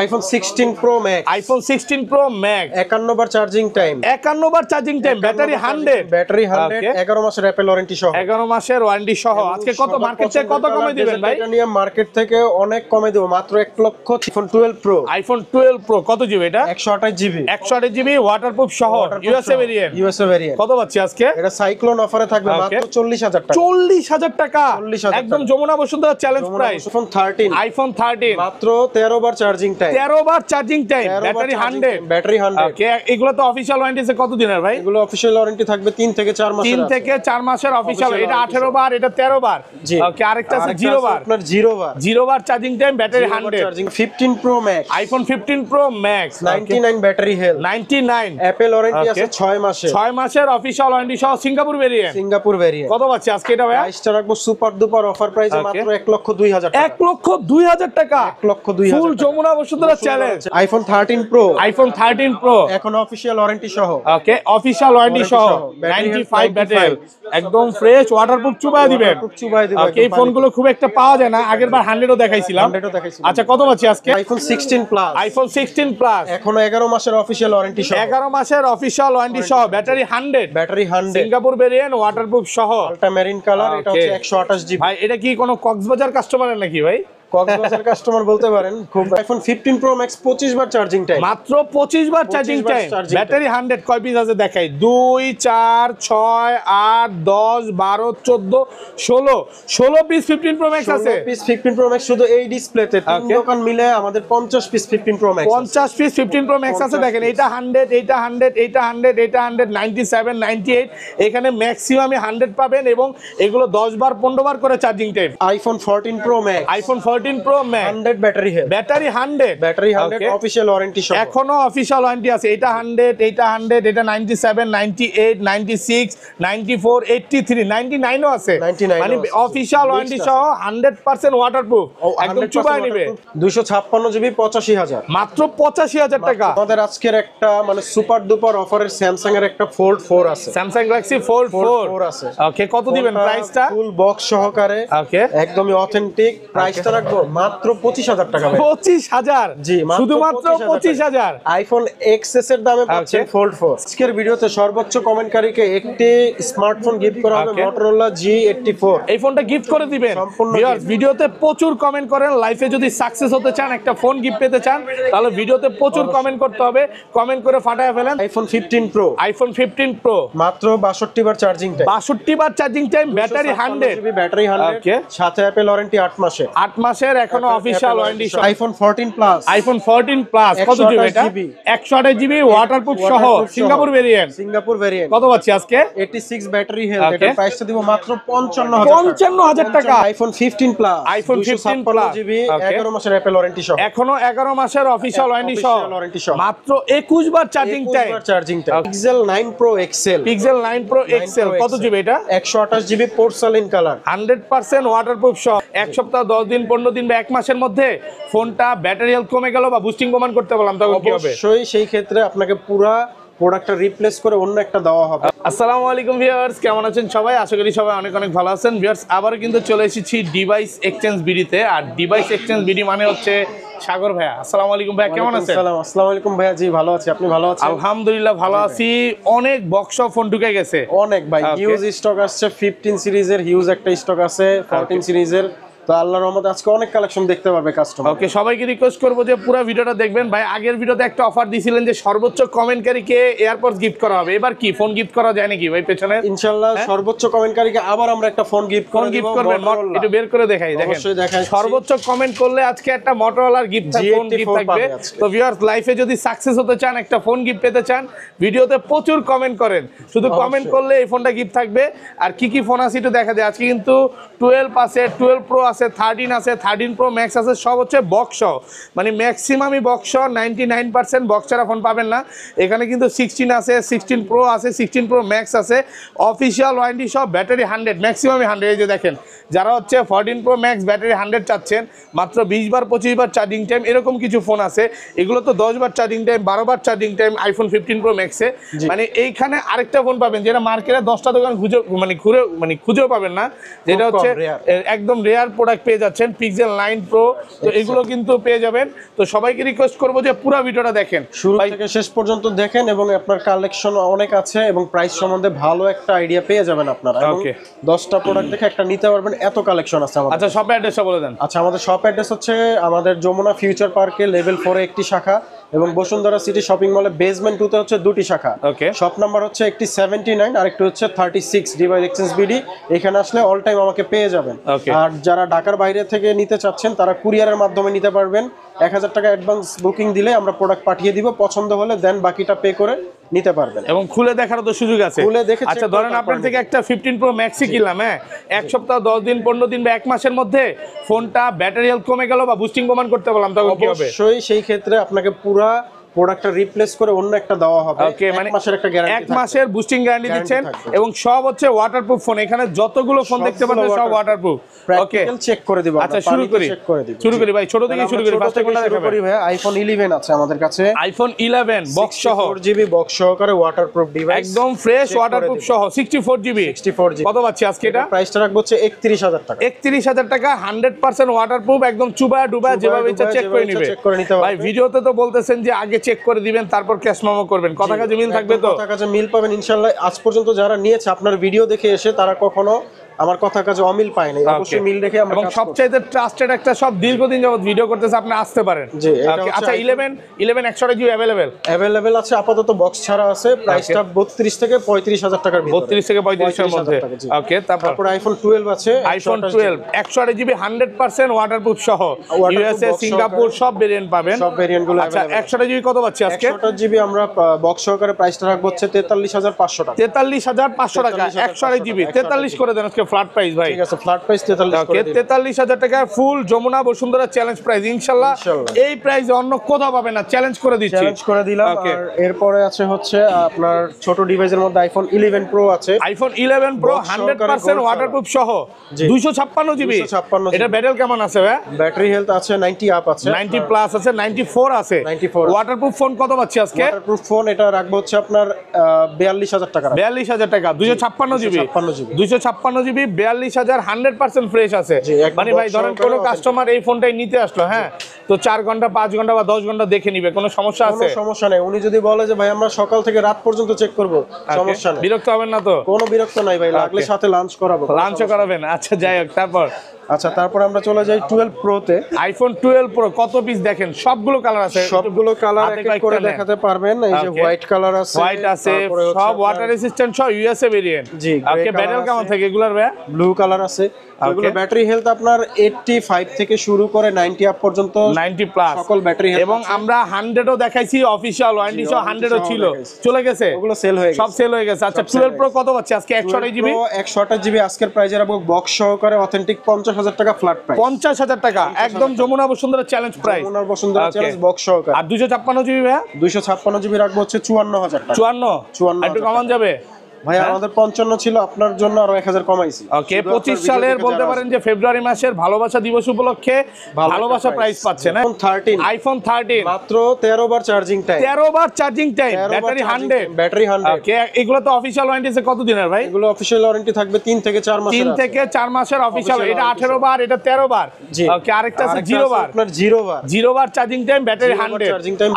iPhone 16 Pro Max, iPhone 16 Pro Max 51 বার charging time, 51 বার charging time, battery 100, battery 100, 11 মাসের Apple warranty সহ, 11 মাসের ওয়ারেন্টি সহ। আজকে কত মার্কেট থেকে কত কমে দিবেন ভাই? টাইটানিয়াম মার্কেট থেকে অনেক কমে দেব, মাত্র 1 লক্ষ। iPhone 12 Pro, iPhone 12 Pro কত জিবি এটা? 128 জিবি, 128 জিবি ওয়াটারপ্রুফ সহ, ইউএসএ ভেরিয়েন্ট। ইউএসএ ভেরিয়েন্ট কত পাচ্ছি আজকে? এটা সাইক্লোন অফারে থাকবে মাত্র 40,000 টাকা। 40,000 টাকা, 40,000 একদম Jamuna Bashundhara challenge price. iPhone 13 মাত্র মাত্র 13 বার চার্জিং টাইম, 13 বার charging time, battery 100, battery 100। Okay, এগুলো তো অফিশিয়াল ওয়ারেন্টি আছে কত দিনের ভাই? এগুলো অফিশিয়াল ওয়ারেন্টি থাকবে 3 থেকে 4 মাসের। 3 থেকে 4 মাসের অফিশিয়াল। এটা 18 বার, এটা 13 বার। ওকে, আরেকটা আছে 0 বার, আপনার 0 বার, 0 বার charging time, battery 100। Charging 15 Pro Max, iPhone 15 Pro Max 99 battery health, 99, Apple warranty আছে 6 মাসের, 6 মাসের অফিশিয়াল ওয়ারেন্টি সহ, সিঙ্গাপুর ভেরিয়েন্ট। Singapore variant. কত পাচ্ছি আজকে এটা ভাই? প্রাইসটা রাখবো সুপার দুপার অফার প্রাইসে মাত্র 1,02,000 টাকা। 1,02,000 টাকা, 1,02,000 full Jamuna Bashundhara challenge. iPhone 13 Pro, iPhone 13 Pro এখন অফিশিয়াল ওয়ারেন্টি সহ, ওকে, অফিশিয়াল ওয়ারেন্টি সহ, 95 ব্যাটারি, একদম ফ্রেশ, ওয়াটারপ্রুফ চুবায় দিবেন। ওকে, এই ফোনগুলো খুব একটা পাওয়া যায় না, আগের বার 100 ও দেখাইছিলাম। আচ্ছা, কত পাচ্ছি আজকে? iPhone 16 Plus, iPhone 16 Plus এখন 11 মাসের অফিশিয়াল ওয়ারেন্টি সহ, 11 মাসের অফিশিয়াল ওয়ারেন্টি সহ, battery 100, battery 100, Singapore variant, waterproof সহ, আলট্রা মেরিন কালার। এটা হচ্ছে 128 জিবি। ভাই এটা কি কোনো কক্সবাজার কাস্টমারের নাকি ভাই? কক্সবাজার কাস্টমার বলতে পারেন। খুব iPhone 15 Pro Max 25 বার চার্জিং টাইম, মাত্র 25 বার চার্জিং 25 বার টাইম, charging ব্যাটারি 100। কয় পিস আছে দেখাই? 2 4 6 8 10 12 14 16 পিস 15 Pro Max আছে। 16 পিস 15 Pro Max শুধু এই ডিসপ্লেতে, তিন দোকান মিলে আমাদের 50 piece 15 Pro Max, 50 piece 15 Pro Max আছে। দেখেন, এটা 100, এটা 100, এটা 100, এটা 100, 97 98, এখানে ম্যাক্সিমাম 100 পাবেন, এবং এগুলো 10 বার 15 বার করে charging time. iPhone 14 Pro Max, iPhone 14 Pro Max 100 battery health, battery 100, battery 100 official warranty সহ, এখনো অফিশিয়াল ওয়ারেন্টি আছে। এটা 100, এটা 100, এটা 97 98 96 94 83 99 ও আছে, 99 মানে অফিশিয়াল ওয়ারেন্টি সহ 100% ওয়াটারপ্রুফ, একদম চুবায় নিবে। 256 জিবি 85,000, মাত্র 85,000 টাকা। আমাদের আজকের একটা মানে সুপার ডুপার অফারের স্যামসাং এর একটা Fold 4 আছে, স্যামসাং গ্যালাক্সি Fold 4 আছে। ওকে, কত দিবেন প্রাইসটা? ফুল বক্স সহকারে, ওকে, একদমই অথেন্টিক। প্রাইসটা রাখবো মাত্র 25,000 টাকা। 25,000, জি, শুধুমাত্র 25,000। আইফোন এক্সএস এর দামে পাচ্ছেন Fold 4। আজকের ভিডিওতে সর্বোচ্চ কমেন্টকারীকে একটি স্মার্টফোন গিফট করা হবে, Motorola G84। এই ফোনটা গিফট করে দিবেন। ভিউয়ার্স, ভিডিওতে প্রচুর কমেন্ট করেন। লাইফে যদি সাকসেস হতে চান, একটা ফোন গিফট পেতে চান, তাহলে ভিডিওতে প্রচুর কমেন্ট করতে হবে। কমেন্ট করে ফাটায় ফেলেন। iPhone 15 Pro, iPhone 15 Pro মাত্র 62 বার চার্জিং টাইম, 62 বার চার্জিং টাইম, ব্যাটারি 100, ব্যাটারি 100, সাথে অ্যাপল ওয়ারেন্টি 8 মাসের, 8 মাসের এখনো official warranty. iPhone 14 Plus, iPhone 14 Plus কত জিবি এটা? 128 জিবি ওয়াটারপ্রুফ সহ, সিঙ্গাপুর ভেরিয়েন্ট। Singapore variant. কত পাচ্ছি আজকে? 86 ব্যাটারি হেলথ। এটার প্রাইসটা দিব মাত্র 55,000 টাকা। iPhone 15 Plus, iPhone 15 Plus GB 11 মাসের অ্যাপল ওয়ারেন্টি সহ, এখনো 11 মাসের অফিশিয়াল ওয়ারেন্টি সহ, মাত্র 21 বার charging time. Pixel 9 Pro XL, Pixel 9 Pro XL কত জিবি এটা? 128 জিবি পোর্সালিন কালার, 100% ওয়াটারপ্রুফ সহ। এক সপ্তাহ 10 দিন 15 দিন বা 1 মাসের মধ্যে ফোনটা ব্যাটারি হেলথ কমে গেল বা বুস্টিং কমান্ড করতে বললাম, তখন কি হবে? অবশ্যই সেই ক্ষেত্রে আপনাকে পুরো প্রোডাক্টটা রিপ্লেস করে অন্য একটা দেওয়া হবে। আসসালামু আলাইকুম ভিউয়ার্স, কেমন আছেন সবাই? আশা করি সবাই অনেক অনেক ভালো আছেন। ভিউয়ার্স, আবারও কিন্তু চলে এসেছি ডিভাইস এক্সচেঞ্জ বিডিতে। আর ডিভাইস এক্সচেঞ্জ বিডি মানে হচ্ছে সাগর ভাইয়া। আসসালামু আলাইকুম ভাইয়া, কেমন আছেন? আসসালামু আলাইকুম ভাইয়া, জি ভালো আছি, আপনি ভালো আছেন? আলহামদুলিল্লাহ ভালো আছি। অনেক বক্স ফোন ঢুকে গেছে, অনেক ভাই, হিউজ স্টক আসছে। 15 সিরিজের হিউজ একটা স্টক আছে, 14 সিরিজের। তো আল্লাহর রহমতে আজকে অনেক কালেকশন দেখতে পারবে কাস্টমার। ওকে, সবাইকে রিকোয়েস্ট করবো যে পুরো ভিডিওটা দেখবেন। ভাই, আগের ভিডিওতে একটা অফার দিছিলেন যে সর্বোচ্চ কমেন্টকারীকে এয়ারপডস গিফট করা হবে। এবার কি ফোন গিফট করা যায় নাকি ভাই পেছনে? ইনশাআল্লাহ সর্বোচ্চ কমেন্টকারীকে আবার আমরা একটা ফোন গিফট করব। একটু বের করে দেখাই, দেখেন অবশ্যই দেখাই। সর্বোচ্চ কমেন্ট করলে আজকে একটা Motorola গিফট ফোন গিফট থাকবে। তো ভিউয়ার্স, লাইফে যদি সাকসেস হতে চান, একটা ফোন গিফট পেতে চান, ভিডিওতে প্রচুর কমেন্ট করেন। শুধু কমেন্ট করলে এই ফোনটা গিফট থাকবে। আর কি কি ফোন আছে একটু দেখা যায়। আজকে কিন্তু 12 আছে, 12 Pro আছে, 13 আছে, 13 Pro Max আছে, সব হচ্ছে বক্স সহ। মানে ম্যাক্সিমামই বক্স সহ, 99% বক্স ছাড়া ফোন পাবেন না। এখানে কিন্তু 16 আছে, 16 Pro আছে, 16 Pro Max আছে, অফিসিয়াল ওয়ারেন্টি সহ, ব্যাটারি 100, ম্যাক্সিমামই 100। এই যে দেখেন যারা হচ্ছে 14 Pro Max ব্যাটারি 100 চাচ্ছেন, মাত্র 20 বার 25 বার চার্জিং টাইম, এরকম কিছু ফোন আছে। এগুলো তো 10 বার চার্জিং টাইম, 12 বার charging time iPhone 15 Pro Max এ। মানে এইখানে আরেকটা ফোন পাবেন যেটা মার্কেটে 10টা দোকান খুঁজেও পাবেন না, যেটা হচ্ছে একদম রেয়ার প্রোডাক্ট পেয়ে যাচ্ছেন, পিক্সেল 9 Pro। তো এগুলো কিন্তু পেয়ে যাবেন। তো সবাইকে রিকোয়েস্ট করবো যে পুরো ভিডিওটা দেখেন, শুরু থেকে শেষ পর্যন্ত দেখেন, এবং আপনার কালেকশন অনেক আছে এবং প্রাইস সম্বন্ধে ভালো একটা আইডিয়া পেয়ে যাবেন আপনারা। এবং 10টা প্রোডাক্ট দেখে একটা নিতে পারবেন, এত কালেকশন আছে আমাদের। আচ্ছা, শপ অ্যাড্রেসটা বলে দেন। আচ্ছা, আমাদের শপ অ্যাড্রেস হচ্ছে আমাদের যমুনা ফিউচার পার্কে লেভেল 4 এ একটি শাখা, এবং বসুন্ধরা সিটি শপিং মলে বেসমেন্ট 2 তে হচ্ছে দুটি শাখা। শপ নাম্বার হচ্ছে একটি 79 আর একটি হচ্ছে 36 ডিভাইস এক্সচেঞ্জ বিডি। এখানে আসলে অল টাইম আমাকে পেয়ে যাবেন। আর যারা ঢাকার বাইরে থেকে নিতে চাচ্ছেন তারা কুরিয়ারের মাধ্যমে নিতে পারবেন। 1000 টাকা অ্যাডভান্স বুকিং দিলে আমরা প্রোডাক্ট পাঠিয়ে দিব, পছন্দ হলে দেন বাকিটা পে করে নিতে পারবেন, এবং খুলে দেখারও তো সুযোগ আছে। খুলে দেখে আচ্ছা, ধরেন আপনার থেকে একটা 15 Pro Max কিনলাম, হ্যাঁ, এক সপ্তাহ 10 দিন 15 দিন বা এক মাসের মধ্যে ফোনটা ব্যাটারি হেলথ কমে গেল বা বুস্টিং প্রমাণ করতে বললাম, তখন কি হবে? অবশ্যই সেই ক্ষেত্রে আপনাকে পুরো প্রোডাক্টটা রিপ্লেস করে অন্য একটা দেওয়া হবে। মানে এক মাসের একটা গ্যারান্টি, এক মাসের বুস্টিং গ্যারান্টি দিচ্ছেন, এবং সব হচ্ছে ওয়াটারপ্রুফ ফোন। এখানে যতগুলো ফোন দেখতে পাচ্ছেন সব ওয়াটারপ্রুফ। ওকে, চেক করে দিব। আচ্ছা, শুরু করি ভাই, ছোট থেকে শুরু করি। ফার্স্টে কোনটা দেখাবেন? ভাই আইফোন 11 আছে আমাদের কাছে, আইফোন 11 বক্স সহ 4GB বক্স সহকারে ওয়াটারপ্রুফ ডিভাইস, একদম ফ্রেশ ওয়াটারপ্রুফ সহ 64GB। কত পাচ্ছি আজকে? এটা প্রাইসটা রাখবো হচ্ছে 31000 টাকা। 31000 টাকা, 100% ওয়াটারপ্রুফ, একদম চুবা ডুবা যেভাবে ইচ্ছা চেক করে নিবে। ভাই ভিডিওতে তো বলতেছেন যে আগে চেক করে দিবেন তারপর ক্যাশ মেমো করবেন, কথা কাজে মিল থাকবে তো? কথা কাজে মিল পাবেন ইনশাআল্লাহ। আজ পর্যন্ত যারা নিয়েছে আপনার ভিডিও দেখে এসে তারা কখনো আমার কথা কাজে অমিল পায় নাই, অবশ্যই মিল রেখে আমরা। এবং সবচাইতে ট্রাস্টেড একটা সব দীর্ঘদিন যাবত ভিডিও করতেছে, আপনি আসতে পারেন। আচ্ছা, 11 128GB अवेलेबल আছে আপাতত, বক্স ছাড়া আছে। প্রাইসটা 32 থেকে 35000 টাকার ভিতরে, 32 থেকে 35 এর মধ্যে। ওকে, তারপর আইফোন 12 আছে, আইফোন 12 128GB 100% ওয়াটারপ্রুফ সহ, ইউএসএ সিঙ্গাপুর সব ভেরিয়েন্ট পাবেন, সব ভেরিয়েন্টগুলো। আচ্ছা, 128GB কত পাচ্ছি আজকে? 128GB আমরা বক্স সহকারে প্রাইসটা রাখবো হচ্ছে 43500 টাকা। 43500 টাকা 128GB, 43 করে দেন আজকে ফ্ল্যাট প্রাইস ভাই। ঠিক আছে, ফ্ল্যাট প্রাইস 43 করে দিন। 43000 টাকা ফুল যমুনা বসুন্ধরা চ্যালেঞ্জ প্রাইস ইনশাআল্লাহ। এই প্রাইসে অন্য কোথাও পাবেন না, চ্যালেঞ্জ করে দিচ্ছি। চ্যালেঞ্জ করে দিলাম। আর এরপরে আছে হচ্ছে আপনার ছোট ডিভাইসের মধ্যে আইফোন 11 প্রো আছে, আইফোন 11 প্রো 100% ওয়াটারপ্রুফ সহ 256GB। এটা ব্যাটারি কেমন আছে ভাই? ব্যাটারি হেলথ আছে 90 আপ আছে, 90 প্লাস আছে, 94 আছে। ওয়াটারপ্রুফ ফোন কত পাচ্ছি আজকে? ওয়াটারপ্রুফ ফোন এটা রাখবো হচ্ছে আপনার 42000 টাকা। 42000 টাকা, 256GB 256GB 42000, 100% ফ্রেশ আছে। মানে ভাই ধরেন কোন কাস্টমার এই ফোনটাই নিতে আসলো, হ্যাঁ, তো 4 ঘন্টা 5 ঘন্টা বা 10 ঘন্টা দেখে নিবে, কোনো সমস্যা আছে? কোনো সমস্যা নেই। উনি যদি বলে যে ভাই আমরা সকাল থেকে রাত পর্যন্ত চেক করব, সমস্যা নেই, বিরক্ত হবেন না তো? কোনো বিরক্ত নাই ভাই, লাগলে সাথে লাঞ্চ করাবো। লাঞ্চও করাবেন? আচ্ছা, যাই হোক, তারপর আচ্ছা, তারপর আমরা চলে যাই 12 প্রোতে। আইফোন 12 প্রো কত পিস দেখেন, সবগুলো কালার আছে, সবগুলো কালার এক এক করে দেখাতে পারবেন। এই যে হোয়াইট কালার আছে, হোয়াইট আছে, সব ওয়াটার রেজিস্ট্যান্ট, সব ইউএসএ ভেরিয়েন্ট। জি, ওকে, ব্যাটারি কেমন থাকে এগুলার ভাই? ব্লু কালার আছে। এগুলো ব্যাটারি হেলথ আপনার 85 থেকে শুরু করে 90 আপ পর্যন্ত, 90 প্লাস সকল ব্যাটারি হেলথ। এবং আমরা 100 ও দেখাইছি, অফিশিয়াল ওয়ারেন্টি সহ 100 ও ছিল, চলে গেছে, ওগুলো সেল হয়ে গেছে, সব সেল হয়ে গেছে। আচ্ছা, 12 প্রো কত পাচ্ছি আজকে? 128GB 128GB আজকের প্রাইজে রাখবো বক্স সহকারে অথেন্টিক 50000 টাকা ফ্ল্যাট প্রাইস। 50000 টাকা একদম Jamuna Bashundhara challenge price, Jamuna Bashundhara challenge box সহকারে। আর 256GB ভাই? 256GB রাখবো হচ্ছে 54000 টাকা। 54 একটু কমান যাবে ভাই? আমাদের 55 ছিল, আপনার জন্য আরো 1000 কমাইছি। ওকে, 25 সালের বলতে পারেন যে ফেব্রুয়ারি মাসের ভালোবাসা দিবস উপলক্ষে ভালোবাসা প্রাইস পাচ্ছেন। আইফোন 13 মাত্র 13 বার চার্জিং টাইম, 13 বার চার্জিং টাইম, ব্যাটারি 100। ওকে, এগুলো তো অফিশিয়াল ওয়ারেন্টি আছে কত দিনের ভাই? এগুলো অফিশিয়াল ওয়ারেন্টি থাকবে 3 থেকে 4 মাস। 3 থেকে 4 মাসের অফিশিয়াল। এটা 18 বার, এটা 13 বার। ওকে, আরেকটা আছে 0 বার, আপনার 0 বার চার্জিং টাইম, ব্যাটারি 100।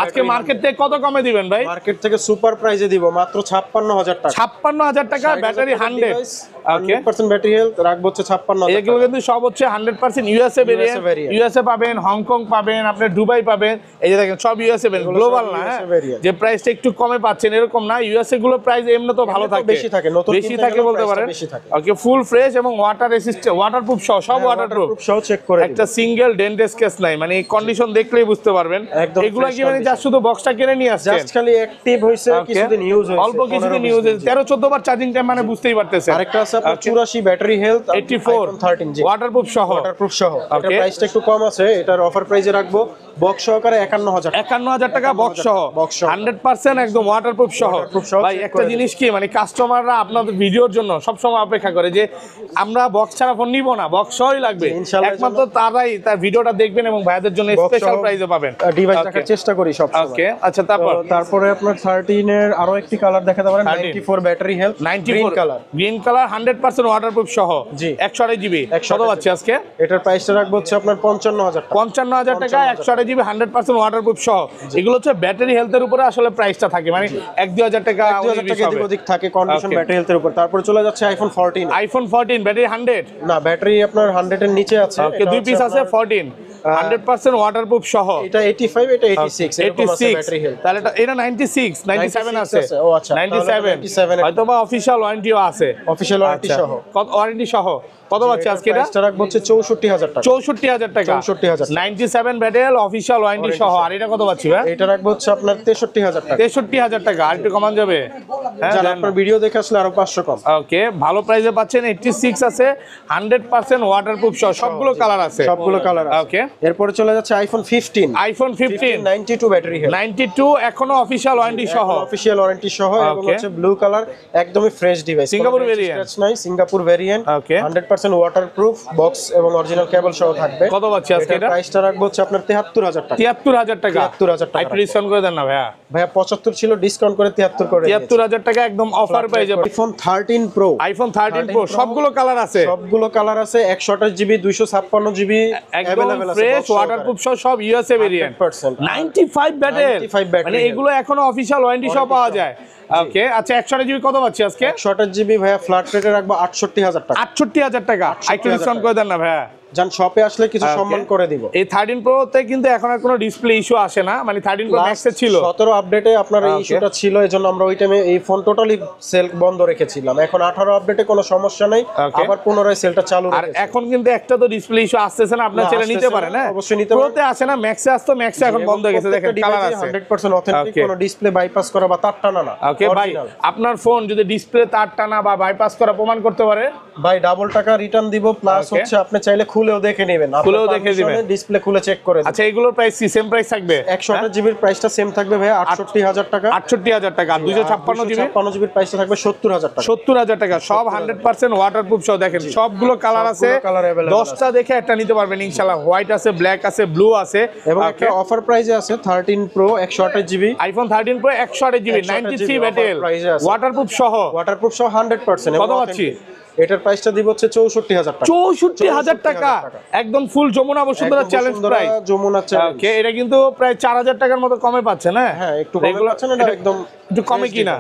আজকে মার্কেট থেকে কত কমে দিবেন ভাই? মার্কেট থেকে সুপার প্রাইজে দিব মাত্র 56000 টাকা। 56000 টাকা, ব্যাটারি 100। ওকে, 100% ব্যাটারি হেলথ রাখবো হচ্ছে 56000। এগুলো কিন্তু সব হচ্ছে 100% ইউএসএ ভেরিয়েন্ট। ইউএসএ পাবেন, হংকং পাবেন, আপনি দুবাই পাবেন। এই যে দেখেন সব ইউএসএ ভেরিয়েন্ট, গ্লোবাল না, যে প্রাইসটা একটু কমে পাচ্ছেন এরকম না। ইউএসএ গুলো প্রাইস এমনি তো ভালো থাকে, বেশি থাকে, নতুন বেশি থাকে বলতে পারেন। ওকে, ফুল ফ্রেশ এবং ওয়াটার রেসিস্ট্যান্ট, ওয়াটারপ্রুফ সহ, সব ওয়াটারপ্রুফ সহ চেক করে একটা সিঙ্গেল ডেন্ট স্কেচ নাই। মানে এই কন্ডিশন দেখলেই বুঝতে পারবেন। এগুলো কি মানে জাস্ট শুধু বক্সটা কিনে নিয়ে আসছেন, জাস্ট খালি অ্যাক্টিভ হইছে, কিছুদিন ইউজ হইছে, অল্প কিছুদিন ইউজ হইছে, 13-14 বার চার্জিং টাইম, মানে বুঝতেই পারতেছেন। আরেকটা আছে আছে আপনার 84 ব্যাটারি হেলথ 84 13 জি ওয়াটারপ্রুফ সহ এটার প্রাইসটা একটু কম আছে, এটার অফার প্রাইসে রাখবো বক্স সহকারে 51000 টাকা বক্স সহ 100% একদম ওয়াটারপ্রুফ সহ। ভাই একটা জিনিস কি মানে কাস্টমাররা আপনাদের ভিডিওর জন্য সব সময় অপেক্ষা করে যে আমরা বক্স ছাড়া ফোন নিব না, বক্স সহই লাগবে। একমাত্র তারাই তার ভিডিওটা দেখবেন এবং ভাইদের জন্য স্পেশাল প্রাইসে পাবেন। ডিভাইস রাখার চেষ্টা করি সব সময়। ওকে আচ্ছা, তারপরে আপনার 13 এর আরো একটি কালার দেখাতে পারেন, 94 battery health 94 green colour 100% waterproof সহ 128 জিবি। কত পাচ্ছি আজকে? এটার প্রাইসটা রাখবো হচ্ছে আপনার 55000 টাকা 128 জিবি 100% ওয়াটারপ্রুফ সহ। এগুলো হচ্ছে ব্যাটারি হেলথের উপরে আসলে প্রাইসটা থাকে, মানে 1-2000 টাকা অধিক থাকে কন্ডিশন ব্যাটারি হেলথের উপর। তারপরে চলে যাচ্ছে আইফোন 14 ব্যাটারি 100 না, ব্যাটারি আপনার 100 এর নিচে আছে। ওকে, দুই পিস আছে 14 100% ওয়াটারপ্রুফ সহ। এটা 85 এটা 86 এরকম আছে ব্যাটারি হেলথ। তাহলে এটা 96 97 আছে। ও আচ্ছা, 97 হয়তো বা অফিশিয়াল ওয়ারেন্টিও আছে, অফিশিয়াল ওয়ারেন্টি সহ। কত ওয়ারেন্টি সহ কত পাচ্ছে আজকে? এটা প্রাইসটা রাখবো হচ্ছে 64000 টাকা। 64000 টাকা 97 ব্যাটারি অফিশিয়াল ওয়ারেন্টি সহ। আর এটা কত পাচ্ছি ভাই? এটা রাখবো হচ্ছে আপনার 63000 টাকা। 63000 টাকা। আর একটু কমান যাবে? হ্যাঁ, যারা আপনার ভিডিও দেখে আসলে আরো 500 কম। ওকে, ভালো প্রাইসে পাচ্ছেন। 86 আছে 100% ওয়াটারপ্রুফ সহ, সবগুলো কালার আছে। ওকে, এরপরে চলে যাচ্ছে আইফোন 15 92 ব্যাটারি হেলথ 92 এখনো অফিশিয়াল ওয়ারেন্টি সহ, অফিশিয়াল ওয়ারেন্টি সহ এবং হচ্ছে ব্লু কালার, একদমই ফ্রেশ ডিভাইস, সিঙ্গাপুর ভেরিয়েন্ট নাই, সিঙ্গাপুর ভেরিয়েন্ট। ওকে, 100% ওয়াটারপ্রুফ বক্স এবং অরিজিনাল কেবল সহ থাকবে। কত পাচ্ছি আজকে? এটা প্রাইসটা রাখবো হচ্ছে আপনার 73000 টাকা। 73000 টাকা। 73000 টাকা। একটু ডিসকাউন্ট করে দেন না ভাইয়া। 75 ছিল, ডিসকাউন্ট করে 73 করে। 73000 টাকা একদম অফার পেয়ে যাবেন। আইফোন 13 প্রো সবগুলো কালার আছে, 128 জিবি 256 জিবি একদম ফ্রেশ ওয়াটারপ্রুফ সব ইউএসএ ভেরিয়েন্ট। 95 ব্যাটারি, মানে এগুলো এখনো অফিশিয়াল ওয়ারেন্টি সহ পাওয়া যায়। ওকে আচ্ছা, 128 জিবি কত পাচ্ছি আজকে? 128 জিবি ভাইয়া ফ্ল্যাট রেটে রাখবো 68000 টাকা। 68000 টাকা। একটু ডিসকাউন্ট করে দেন না ভাইয়া। জান শপে আসলে কিছু সম্মান করে দিব। এই 13 প্রো তে কিন্তু এখন আর কোনো ডিসপ্লে ইস্যু আসে না, মানে 13 প্রো ম্যাক্স এ ছিল। 17 আপডেটে আপনার এই ইস্যুটা ছিল, এজন্য আমরা ওই টাইমে এই ফোন টোটালি সেল বন্ধ রেখেছিলাম। এখন 18 আপডেটে কোনো সমস্যা নাই, আবার পুনরায় সেলটা চালু আর এখন কিন্তু একটা তো ডিসপ্লে ইস্যু আসতেছে না, আপনি চাইলে নিতে পারেন। হ্যাঁ, অবশ্যই নিতে পারেন। প্রোতে আসে না, ম্যাক্সে আসতো, ম্যাক্সে এখন বন্ধ হয়ে গেছে। দেখেন কালার আছে 100% অথেন্টিক, কোনো ডিসপ্লে বাইপাস করা বা তার টানা না। ওকে ভাই, আপনার ফোন যদি ডিসপ্লে তার টানা বা বাইপাস করা প্রমাণ করতে পারে ভাই ডাবল টাকা রিটার্ন দিব, প্লাস হচ্ছে আপনি চাইলে খুলেও দেখে নেবেন, খুলেও দেখে দিবেন, ডিসপ্লে খুলে চেক করে দিবেন। আচ্ছা, এগুলোর প্রাইস কি সেম প্রাইস থাকবে? 128 জিবির প্রাইসটা সেম থাকবে ভাই 68000 টাকা। 68000 টাকা। 256 জিবির প্রাইসটা থাকবে 70000 টাকা। 70000 টাকা, সব 100% ওয়াটারপ্রুফ সহ। দেখেন সবগুলো কালার আছে, 10টা দেখে একটা নিতে পারবেন ইনশাআল্লাহ। হোয়াইট আছে, ব্ল্যাক আছে, ব্লু আছে এবং একটা অফার প্রাইসে আছে 13 pro 128 GB, iPhone 13 pro 128 GB 93 battery waterproof সহ 100%। কত পাচ্ছি? এটার প্রাইসটা দিব হচ্ছে 64000 টাকা। 64000 টাকা একদম full Jamuna Bashundhara challenge price. Jamuna challenge. Okay, এটা কিন্তু প্রায় 4000 টাকার মতো কমে পাচ্ছেন। হ্যাঁ, একটু কমে পাচ্ছেন, এটা একদম একটু কমে কিনা,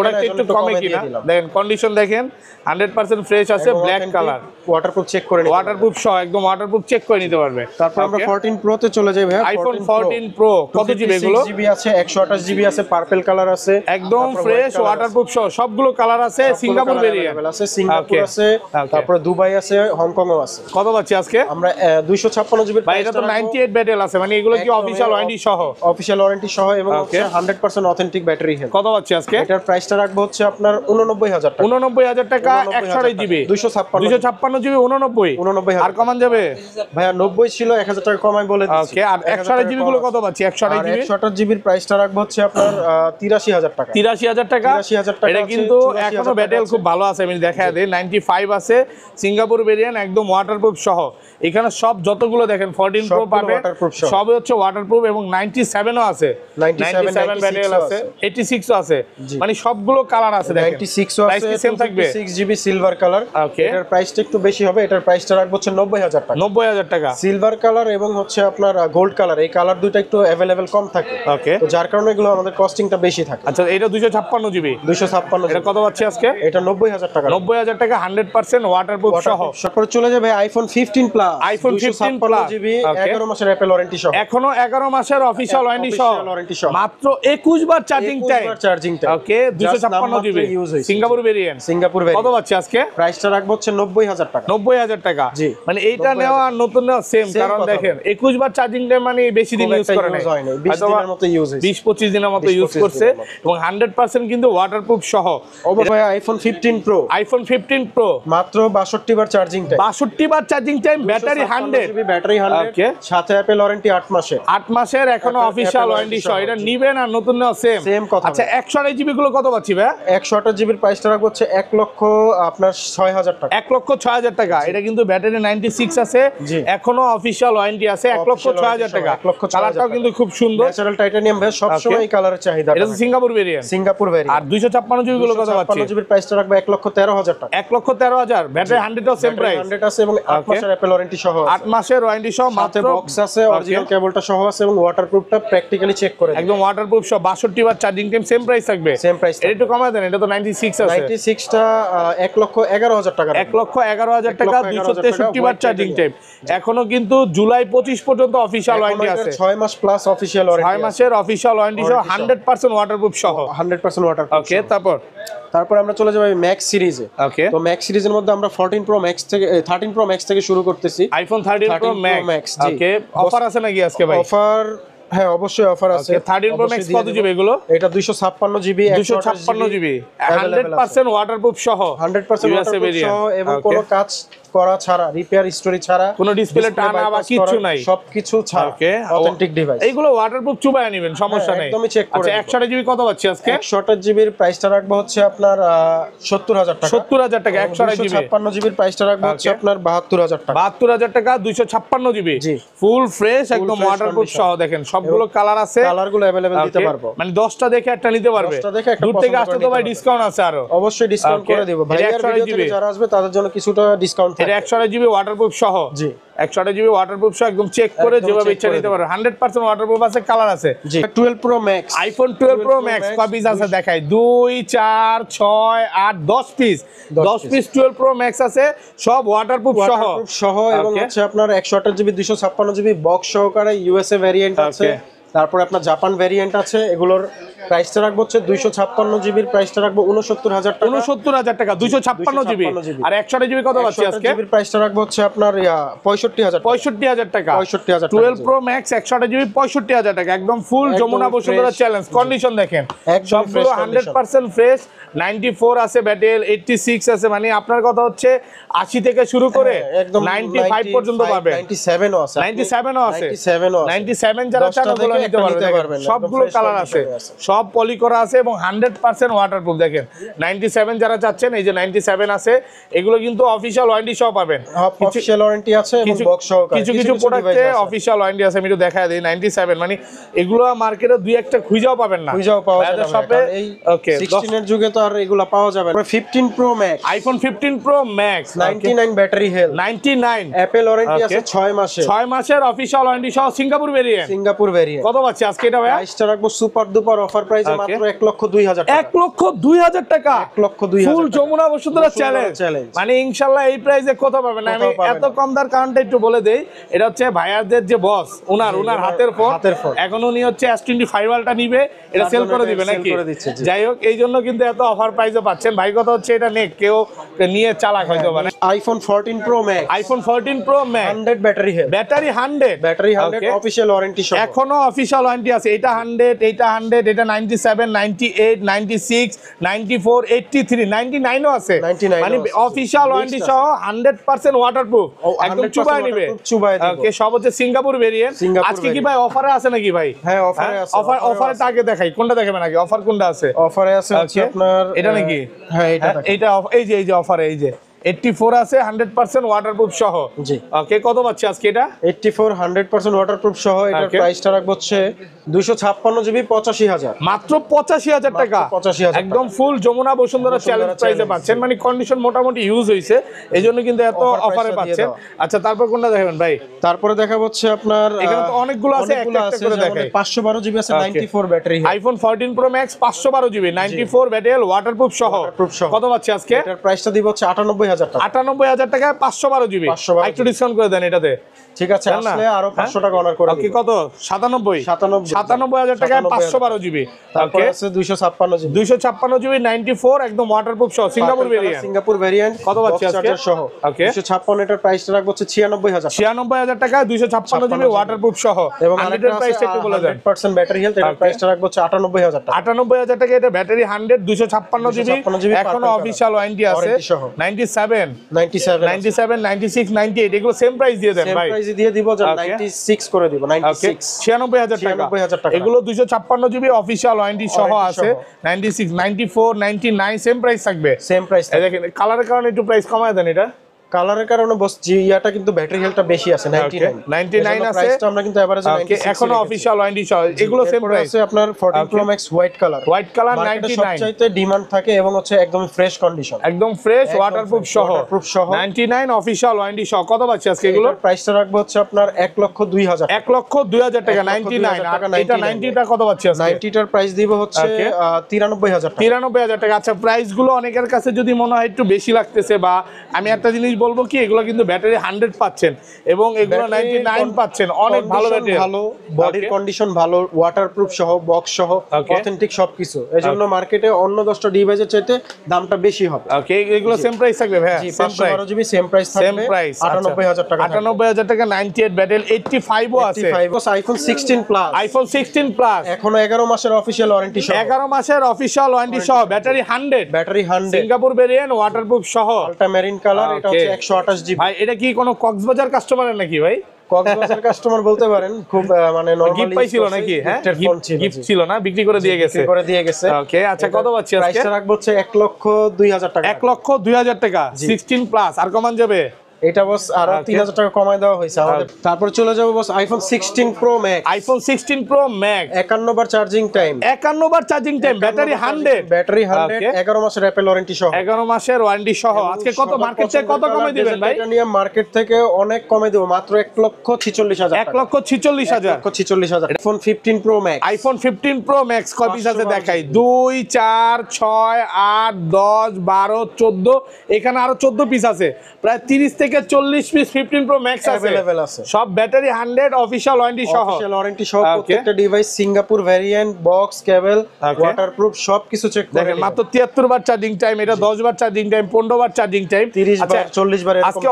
ওটা একটু কমে কিনা। দেখেন কন্ডিশন দেখেন 100% ফ্রেশ আছে, ব্ল্যাক কালার, ওয়াটারপ্রুফ চেক করে নিতে, ওয়াটারপ্রুফ সহ একদম ওয়াটারপ্রুফ চেক করে নিতে পারবে। তারপর আমরা 14 প্রো তে চলে যাই ভাই। আইফোন 14 প্রো কত জিবি? এগুলো জিবি আছে, 128 জিবি আছে, পার্পল কালার আছে, একদম ফ্রেশ ওয়াটারপ্রুফ সহ সবগুলো কালার আছে। সিঙ্গাপুর ভেরিয়েন্ট আছে, সিঙ্গাপুর আছে, তারপরে দুবাই আছে, হংকং ও আছে। কত পাচ্ছি আজকে আমরা? 256 জিবি। ভাই এটা তো 98 ব্যাটারি আছে, মানে এগুলো কি অফিশিয়াল ওয়ারেন্টি সহ? অফিশিয়াল ওয়ারেন্টি সহ এবং 100% অথেন্টিক ব্যাটারি হেলথ। কত পাচ্ছি আজকে? এটার প্রাইসটা রাখবো হচ্ছে আপনার 89000 টাকা। 89000 টাকা 128 জিবি 256 জিবি 89 আর কমান যাবে ভাইয়া? 90 ছিল, 1000 টাকা কমাই বলে দিচ্ছি। ওকে, আর 128 জিবি গুলো কত পাচ্ছি? 128 জিবি 128 জিবির প্রাইসটা রাখবো হচ্ছে আপনার 83000 টাকা। 83000 টাকা। এটা কিন্তু এখনো ব্যাটারি খুব ভালো আছে, আমি দেখায় দেই। 95 আছে, সিঙ্গাপুর ভেরিয়েন্ট, একদম ওয়াটারপ্রুফ সহ। এখানে সব যতগুলো দেখেন 14 প্রো পাবে সবই হচ্ছে ওয়াটারপ্রুফ এবং 97 ও আছে, 97 ব্যাটারি আছে, 86 ও আছে, মানে সবগুলো কালার আছে। দেখেন 96 ও আছে, প্রাইস কি সেম থাকবে? 6 জিবি সিলভার কালার। ওকে, এটার প্রাইসটা একটু বেশি হবে, এটার প্রাইসটা রাখবো হচ্ছে 90000 টাকা। 90000 টাকা। সিলভার কালার এবং হচ্ছে আপনার গোল্ড কালার, এই কালার দুটো একটু अवेलेबल কম থাকে। ওকে, তো যার কারণে এগুলো আমাদের কস্টিংটা বেশি থাকে। আচ্ছা, এটা 256 জিবি 256। এটা কত পাচ্ছি আজকে? এটা 90000 টাকা। 90000 টাকা 100% ওয়াটারপ্রুফ সহ। তারপরে চলে যাবে iPhone 15 plus. IPhone 15 plus GB 11 মাসের অ্যাপল ওয়ারেন্টি সহ। এখনো 11 মাসের অফিশিয়াল ওয়ারেন্টি সহ, মাত্র 21 বার চার্জিং টাইম। ওকে, 256 GB Singapore variant. Singapore variant কত পাচ্ছি আজকে? প্রাইসটা রাখবো হচ্ছে 90000 টাকা। টাকা। 90,000 টাকা। জি, মানে এইটা নেওয়া আর নতুন নেওয়া সেম, কারণ দেখেন 21 বার চার্জিং টাইম মানে বেশি দিন ইউজ করে নাই, 20 দিনের মতো ইউজ হইছে, 20-25 দিনের মতো ইউজ করছে এবং 100% কিন্তু ওয়াটারপ্রুফ সহ। ভাই আইফোন 15 প্রো, আইফোন 15 প্রো মাত্র 62 বার চার্জিং টাইম, 62 বার charging time, battery 100 GB battery 100, সাথে অ্যাপল ওয়ারেন্টি 8 মাসের। 8 মাসের এখনো অফিশিয়াল ওয়ারেন্টি সহ। এটা নিবেন আর নতুন নেওয়া সেম কথা। আচ্ছা 128 জিবি গুলো কত পাচ্ছি ভাই? 128 জিবির প্রাইসটা রাখবো হচ্ছে 1 লক্ষ আপনার 6000 টাকা। 1,06,000 টাকা। এটা কিন্তু ব্যাটারি 96 আছে, এখনো অফিশিয়াল ওয়ারেন্টি আছে। 1,06,000 টাকা। কালারটাও কিন্তু খুব সুন্দর, ন্যাচারাল টাইটানিয়াম ভাই, সব সময় এই কালারের চাহিদা। এটা তো সিঙ্গাপুর ভেরিয়েন্ট, সিঙ্গাপুর ভেরিয়েন্ট। আর 256 জিবি গুলো কত পাচ্ছি? 256 জিবির প্রাইসটা রাখবো 1,13,000 টাকা। 1,13,000। ব্যাটারি 100 এর সেম প্রাইস, 100 আছে এবং 8 মাসের অ্যাপল ওয়ারেন্টি সহ আছে। 8 মাসের ওয়ারেন্টি সহ, মাত্র বক্স আছে, অরিজিনাল কেবলটা সহ আছে এবং ওয়াটারপ্রুফটা প্র্যাকটিক্যালি চেক করে একদম ওয়াটারপ্রুফ সহ। 62 বার চার্জিং টাইম, সেম প্রাইস থাকবে, সেম প্রাইস। এটা একটু কমায় দেন, এটা তো 96 আছে। 96 টা 1,11,000 টাকা। 1,11,000 টাকা, 263 বার চার্জিং টাইম। এখনো কিন্তু জুলাই 25 পর্যন্ত অফিশিয়াল ওয়ারেন্টি আছে। 6 মাস প্লাস অফিশিয়াল ওয়ারেন্টি, 6 মাসের অফিশিয়াল ওয়ারেন্টি সহ, 100% ওয়াটারপ্রুফ সহ। 100% ওয়াটারপ্রুফ। ওকে, তারপর আমরা চলে যাব ম্যাক্স সিরিজে। ওকে, তো ম্যাক্স সিরিজের মধ্যে আমরা 14 প্রো ম্যাক্স থেকে 13 প্রো ম্যাক্স থেকে শুরু করতেছি। IPhone 13 pro max. Okay, offer আছে নাকি আজকে ভাই? অফার, হ্যাঁ অবশ্যই অফার আছে। 13 প্রো ম্যাক্স কত জিবি এগুলো? এটা 256 জিবি, 256 জিবি, 100% ওয়াটারপ্রুফ সহ, 100% ওয়াটারপ্রুফ সহ এবং কোনো কাজ করা ছাড়া, রিপেয়ার হিস্টরি ছাড়া, কোনো ডিসপ্লে টানা বা কিছু নাই, সবকিছু ছাড়া অথেন্টিক ডিভাইস। এইগুলো ওয়াটারপ্রুফ চুবায় নেবেন, সমস্যা নেই, একদমই চেক করে। আচ্ছা 128 জিবি কত পাচ্ছি আজকে? 128 জিবির প্রাইসটা রাখবো হচ্ছে আপনার 70,000 টাকা। 70,000 টাকা। 128 জিবি 256 জিবির প্রাইসটা রাখবো হচ্ছে আপনার 72,000 টাকা। 72,000 টাকা, 256 জিবি, ফুল ফ্রেশ একদম ওয়াটারপ্রুফ সহ। দেখেন সবগুলো কালার আছে, কালারগুলো अवेलेबल দিতে পারবো, মানে 10টা দেখে একটা নিতে পারবে। দূর থেকে আসলে তো ভাই ডিসকাউন্ট আছে আরো, অবশ্যই ডিসকাউন্ট করে দেব। ভাইয়ার ভিডিও থেকে যারা আসবে তাদের জন্য কিছুটা ডিসকাউন্ট থাকবে। এটা 128 জিবি ওয়াটারপ্রুফ সহ। জি, 128 জিবি ওয়াটারপ্রুফ সহ, একদম চেক করে যেভাবে ইচ্ছা নিতে পারবে। 100% ওয়াটারপ্রুফ আছে, কালার আছে। জি, 12 pro max, iPhone 12 pro max কয় পিস আছে দেখাই? 2 4 6 8 10 পিস, 10 পিস 12 প্রো ম্যাক্স আছে, সব ওয়াটারপ্রুফ সহ এবং হচ্ছে আপনার 128 জিবি 256 জিবি বক্স সহকারে ইউএসএ ভেরিয়েন্ট আছে। তারপরে আপনার জাপান ভেরিয়েন্ট আছে। এগুলোর প্রাইসটা রাখবো হচ্ছে 256 জিবির প্রাইসটা রাখবো 69,000 টাকা। 69,000 টাকা 256 জিবি। আর 128 জিবি কত পাচ্ছি আজকে? জিবির প্রাইসটা রাখবো হচ্ছে আপনার 65,000 টাকা। 65,000 12 প্রো ম্যাক্স 128 জিবি 65,000 টাকা, একদম full Jamuna Bashundhara challenge condition. দেখেন সবগুলো 100% ফ্রেশ। 94 আছে ব্যাটেল, 86 আছে, মানে আপনার কথা হচ্ছে 80 থেকে শুরু করে একদম 95 পর্যন্ত পাবে। 97 ও আছে, 97 ও আছে, 97 যারা চান ওগুলো নিতে পারবেন। সবগুলো কালার আছে, সব পলি করা আছে এবং 100% ওয়াটারপ্রুফ। দেখেন 97 যারা চাচ্ছেন, এই যে 97 আছে, এগুলো কিন্তু অফিশিয়াল ওয়ারেন্টি সহ পাবেন। অফিশিয়াল ওয়ারেন্টি আছে এবং বক্স সহকারে। কিছু প্রোডাক্টে অফিশিয়াল ওয়ারেন্টি আছে, আমি একটু দেখায় দেই। 97 মানে এগুলো মার্কেটে দুই একটা খুঁজেও পাবেন না, খুঁজেও পাওয়া যায় না শপে। ওকে, 16 এর যুগে তো আর এগুলো পাওয়া যাবে না। 15 pro max, iPhone 15 pro max 99 battery health, 99 Apple warranty আছে 6 মাসের, 6 মাসের অফিশিয়াল ওয়ারেন্টি সহ, সিঙ্গাপুর ভেরিয়েন্ট। কত পাচ্ছি আজকে এটা ভাই? প্রাইসটা রাখবো সুপার ডুপার অফার প্রাইসে মাত্র 1,02,000 টাকা। 1,02,000 টাকা, 1,02,000 ফুল যমুনা বসুন্ধরা চ্যালেঞ্জ। মানে ইনশাআল্লাহ এই প্রাইসে কোথাও পাবেন না। আমি এত কম দার কারণটা একটু বলে দেই, এটা হচ্ছে ভাইয়াদের যে বস, উনার হাতের ফোন। এখন উনি হচ্ছে S25 ওয়ালটা নিবে, এটা সেল করে দিবে নাকি? যাই হোক, এই জন্য কিন্তু এত অফার প্রাইসে পাচ্ছেন। ভাই কথা হচ্ছে এটা নেক কেউ নিয়ে চালাক হয়তো পারে। IPhone 14 pro max, iPhone 14 pro max 100 battery health, battery 100 official warranty সহ। এখনো অফিশিয়াল ওয়ারেন্টি আছে। এটা 100, এটা 100, এটা 97, 98, 96, 94, 83, 99 ও আছে। মানে অফিশিয়াল ওয়ারেন্টি সহ 100% ওয়াটারপ্রুফ, একদম চুবায় নিবে। ওকে, সব হচ্ছে সিঙ্গাপুর ভেরিয়েন্ট। আজকে কি ভাই অফারে আছে নাকি ভাই? হ্যাঁ, অফারে আছে। অফারটা আগে দেখাই, কোনটা দেখাবেন আগে? অফার কোনটা আছে? অফারে আছে হচ্ছে আপনার এটা নাকি? হ্যাঁ, এটা এই যে অফারে, এই যে 84 আছে 100% ওয়াটারপ্রুফ সহ। জি, ওকে, কত পাচ্ছি আজকে এটা? 84 100% ওয়াটারপ্রুফ সহ। এটার প্রাইসটা রাখবো হচ্ছে 256 জিবি 85,000, মাত্র 85,000 টাকা। একদম ফুল যমুনা বসুন্ধরা চ্যালেঞ্জ প্রাইসে পাচ্ছেন। মানে কন্ডিশন মোটামুটি ইউজ হইছে, এইজন্য কিন্তু এত অফারে পাচ্ছেন। আচ্ছা, তারপর কোনটা দেখাবেন ভাই? তারপরে দেখাবো হচ্ছে আপনার এখানে তো অনেকগুলো আছে, একটা একটা করে দেখাই। 512 জিবি আছে, 94 battery, iPhone 14 pro max 512 GB, 94 battery, waterproof সহ। কত পাচ্ছি আজকে? এটার প্রাইসটা দিব হচ্ছে 98,000 98000 টাকা। 98000 টাকায় 512 জিবি। একটু ডিসকাউন্ট করে দেন এটাতে। ঠিক আছে, আসলে আরো 500 টাকা অনার করে ওকে, কত? 97000 টাকায় 512 জিবি। তারপর আছে 256 জিবি। 256 জিবি 94 একদম ওয়াটারপ্রুফ সহ সিঙ্গাপুর ভেরিয়েন্ট। সিঙ্গাপুর ভেরিয়েন্ট কত পাচ্ছি আজকে সহ? ওকে, 256 এটার প্রাইসটা রাখবো হচ্ছে 96000 টাকা। 96000 টাকায় 256 জিবি ওয়াটারপ্রুফ সহ। এবং আনলিমিটেড প্রাইসটা একটু বলে দেন। 100% ব্যাটারি হেলথ, এটার প্রাইসটা রাখবো হচ্ছে 98000 টাকা। 98000 টাকা, এটা ব্যাটারি 100 256 জিবি। এখনো অফিশিয়াল ওয়ারেন্টি আছে। 97 96 98 এগুলো সেম প্রাইস দিয়ে দেন ভাই। প্রাইস দিয়ে দিব, 96 করে দিব। 96 96000 টাকা। এগুলো 256 জিবি অফিশিয়াল ওয়ারেন্টি সহ আছে। 96 94 99 সেম প্রাইস থাকবে। Same price. দেখেন কালারের কারণে একটু প্রাইস কমায় দেন। এটা কালারের কারণে বস ইয়াটা কিন্তু ব্যাটারি হেলথটা বেশি আছে, 99 আছে। প্রাইসটা আমরা কিন্তু এভারেজে 96 এখনো অফিশিয়াল ওয়ারেন্টি সহ। এগুলো সেম প্রাইস আছে। আপনার 14 Pro Max হোয়াইট কালার 99 সবচাইতে ডিমান্ড থাকে এবং হচ্ছে একদম ফ্রেশ কন্ডিশন, একদম ফ্রেশ ওয়াটারপ্রুফ সহ 99 অফিশিয়াল ওয়ারেন্টি সহ। কত পাচ্ছি আজকে এগুলো? প্রাইসটা রাখবো হচ্ছে আপনার 1,02,000 1,02,000 টাকা। 99 আর এটা 90 টা কত পাচ্ছি আজকে? 90 টার প্রাইস দিব হচ্ছে 93000 টাকা। 93000 টাকা। আচ্ছা, প্রাইস গুলো অনেকের কাছে যদি মনে হয় একটু বেশি লাগতেছে, বা আমি একটা জিনিস বলবো কি, এগুলো কিন্তু ব্যাটারি 100 পাচ্ছেন এবং এগুলো 99 পাচ্ছেন। অনেক ভালো ব্যাটারি, ভালো বডির কন্ডিশন, ভালো ওয়াটারপ্রুফ সহ, বক্স সহ, অথেন্টিক সবকিছু। এজন্য মার্কেটে অন্য 10টা ডিভাইসের চাইতে দামটা বেশি হবে। ওকে, এগুলো সেম প্রাইস থাকবে ভাই? জি, 512 জিবি সেম প্রাইস থাকবে। সেম প্রাইস 98000 টাকা। 98000 টাকা। 98 ব্যাটারি 85 ও আছে। IPhone 16 plus. আইফোন 16 প্লাস এখনো 11 মাসের অফিশিয়াল ওয়ারেন্টি সহ। 11 মাসের অফিশিয়াল ওয়ারেন্টি সহ, battery 100, battery 100, Singapore variant, waterproof সহ, আলট্রা মেরিন কালার। এটা হচ্ছে 128 জিবি। ভাই এটা কি কোনো কক্সবাজার কাস্টমারের নাকি ভাই? কক্সবাজার কাস্টমার বলতে পারেন। খুব মানে নরমালি গিফট পাইছিল নাকি? হ্যাঁ, গিফট ছিল না, বিক্রি করে দিয়ে গেছে। ওকে, আচ্ছা কত পাচ্ছি আজকে? প্রাইসটা রাখবো হচ্ছে 1,02,000 টাকা। 1,02,000 টাকা। 16 প্লাস আর কমান যাবে? এটা বস আরো 3000 টাকা কমায় দেওয়া হয়েছে আমাদের। তারপর চলে যাবো boss iPhone 16 pro max. IPhone 16 pro max 51 বার চার্জিং টাইম। 51 বার চার্জিং টাইম, ব্যাটারি 100, ব্যাটারি 100, 11 মাসের অ্যাপল ওয়ারেন্টি সহ। 11 মাসের ওয়ারেন্টি সহ। আজকে কত মার্কেট থেকে কত কমে দিবেন ভাই? এটা নিয়ে মার্কেট থেকে অনেক কমে দেব, মাত্র 1,46,000 টাকা। 1,46,000। 1,46,000। IPhone 15 pro max. IPhone 15 pro max কয় পিস আছে দেখাই? 2 4 6 8 10 12 14, এখানে আরো 14 পিস আছে। প্রায় 30 থেকে 40 পিস 15 প্রো ম্যাক্স আছে। अवेलेबल আছে। সব ব্যাটারি 100 অফিশিয়াল ওয়ারেন্টি সহ। অফিশিয়াল ওয়ারেন্টি সহ প্রত্যেকটা ডিভাইস সিঙ্গাপুর ভেরিয়েন্ট, বক্স, কেবল, ওয়াটারপ্রুফ সবকিছু চেক করে। দেখেন মাত্র 73 বার চার্জিং টাইম, এটা 10 বার চার্জিং টাইম, 15 বার চার্জিং টাইম, 30 বার 40 বার। আজকে